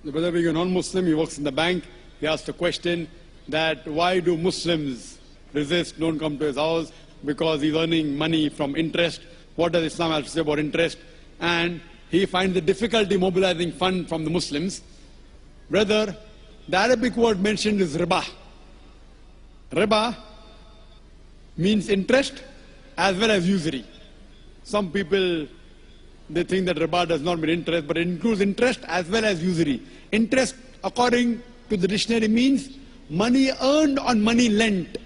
The brother being a non-Muslim, he works in the bank. He asked a question that why do Muslims resist, don't come to his house? Because he's earning money from interest. What does Islam have to say about interest? And he finds the difficulty mobilizing fund from the Muslims. Brother, the Arabic word mentioned is riba. Riba means interest as well as usury. Some people, they think that riba does not mean interest, but it includes interest as well as usury. Interest, according to the dictionary, means money earned on money lent.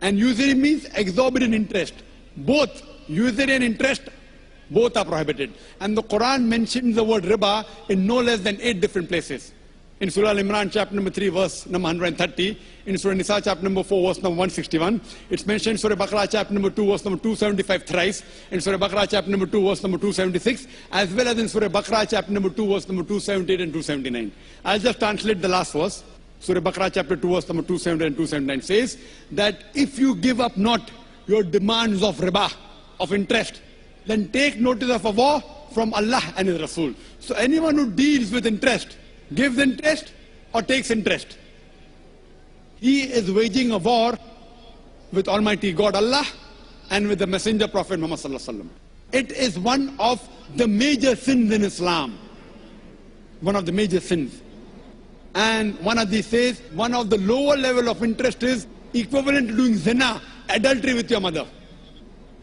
And usury means exorbitant interest. Both usury and interest, both are prohibited. And the Quran mentions the word riba in no less than 8 different places. In Surah Al-Imran, chapter number 3, verse number 130. In Surah Nisa, chapter number 4, verse number 161. It's mentioned in Surah Baqarah, chapter number 2, verse number 275 thrice. In Surah Baqarah, chapter number 2, verse number 276. As well as in Surah Baqarah, chapter number 2, verse number 278 and 279. I'll just translate the last verse. Surah Baqarah, chapter 2, verse number 278 and 279 says that if you give up not your demands of riba, of interest, then take notice of a war from Allah and His Rasul. So anyone who deals with interest, gives interest or takes interest, he is waging a war with Almighty God Allah and with the Messenger Prophet Muhammad sallallahu alaihi wasallam. It is one of the major sins in Islam. One of the major sins. And one of these says, one of the lower level of interest is equivalent to doing zina, adultery with your mother.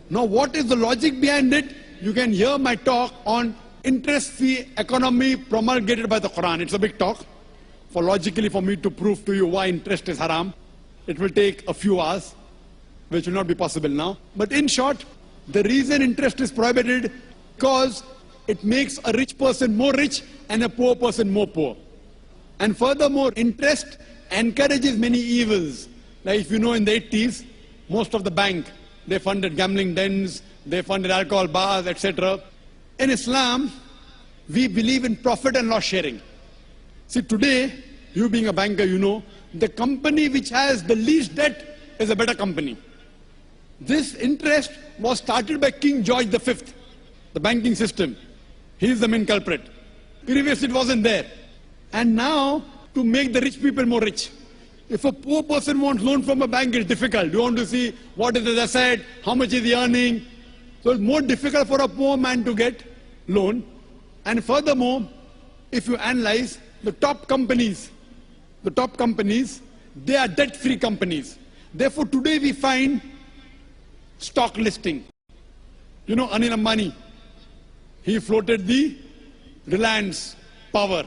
Now what is the logic behind it? You can hear my talk on interest-free economy promulgated by the Quran. It's a big talk. Logically for me to prove to you why interest is haram, it will take a few hours, which will not be possible now. But in short, the reason interest is prohibited because it makes a rich person more rich and a poor person more poor. And furthermore, interest encourages many evils. Like if you know, in the 80s, most of the bank, they funded gambling dens, they funded alcohol bars, etc. In Islam, we believe in profit and loss sharing. See, today, you being a banker, you know, the company which has the least debt is a better company. This interest was started by King George V, the banking system. He is the main culprit. Previously, it wasn't there. And now, to make the rich people more rich. If a poor person wants loan from a bank, it's difficult. You want to see what is his asset, how much is he earning. So it's more difficult for a poor man to get loan. And furthermore, if you analyze the top companies, they are debt-free companies. Therefore, today we find stock listing. You know, Anil Ambani, he floated the Reliance Power.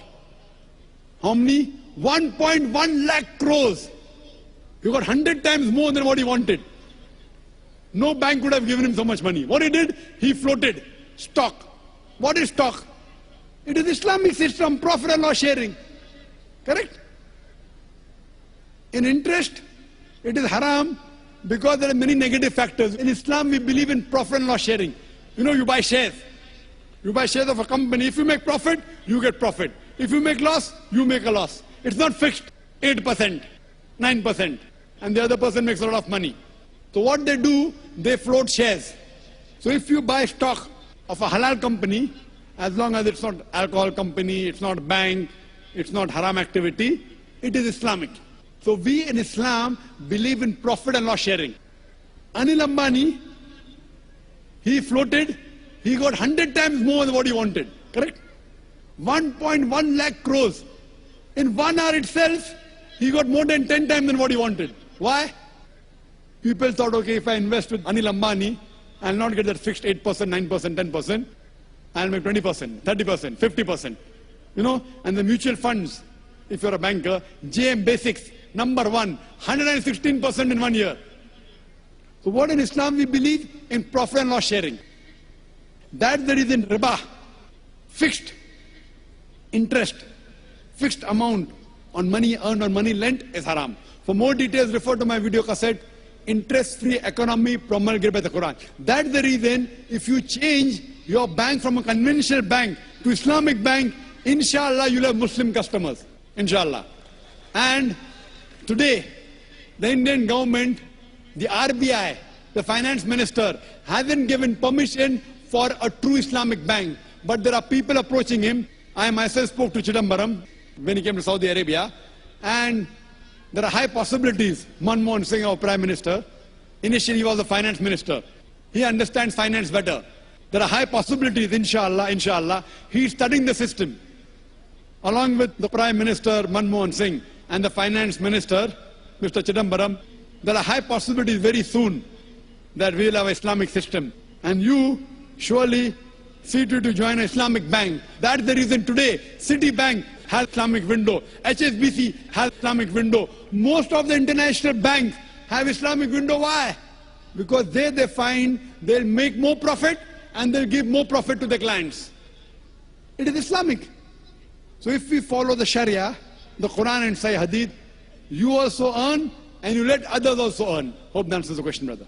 How many? 1.1 lakh crores. He got 100 times more than what he wanted. No bank would have given him so much money. What he did? He floated stock. What is stock? It is Islamic system, profit and loss sharing. Correct? In interest, it is haram because there are many negative factors. In Islam, we believe in profit and loss sharing. You know, you buy shares. You buy shares of a company. If you make profit, you get profit. If you make loss, you make a loss. It's not fixed, 8%, 9%. And the other person makes a lot of money. So what they do, they float shares. So if you buy stock of a halal company, as long as it's not alcohol company, it's not bank, it's not haram activity, it is Islamic. So we in Islam believe in profit and loss sharing. Anil Ambani, he floated, he got 100 times more than what he wanted. Correct? 1.1 lakh crores. In 1 hour itself, he got more than 10 times than what he wanted. Why? People thought, okay, if I invest with Anil Ambani, I'll not get that fixed 8%, 9%, 10%. I'll make 20%, 30%, 50%. You know, and the mutual funds, if you're a banker, JM Basics, number 1, 116% in 1 year. So what in Islam we believe? In profit and loss sharing. That's the reason riba, fixed interest, fixed amount on money earned on money lent is haram. For more details, refer to my video cassette, Interest-Free Economy Promulgated by the Quran. That's the reason if you change your bank from a conventional bank to Islamic bank, inshallah you'll have Muslim customers, inshallah. And today, the Indian government, the RBI, the finance minister, hasn't given permission for a true Islamic bank. But there are people approaching him, I myself spoke to Chidambaram when he came to Saudi Arabia, and there are high possibilities. Manmohan Singh, our Prime Minister, initially he was the Finance Minister. He understands finance better. There are high possibilities, inshallah. He is studying the system. Along with the Prime Minister, Manmohan Singh, and the Finance Minister, Mr. Chidambaram, there are high possibilities very soon that we will have an Islamic system. And you surely see to join an Islamic bank. That's the reason today Citibank has Islamic window, HSBC has Islamic window. Most of the international banks have Islamic window. Why? Because they find they'll make more profit and they'll give more profit to the clients. It is Islamic. So if we follow the Sharia, the Quran and Sahih Hadith, you also earn and you let others also earn. Hope that answers the question, brother.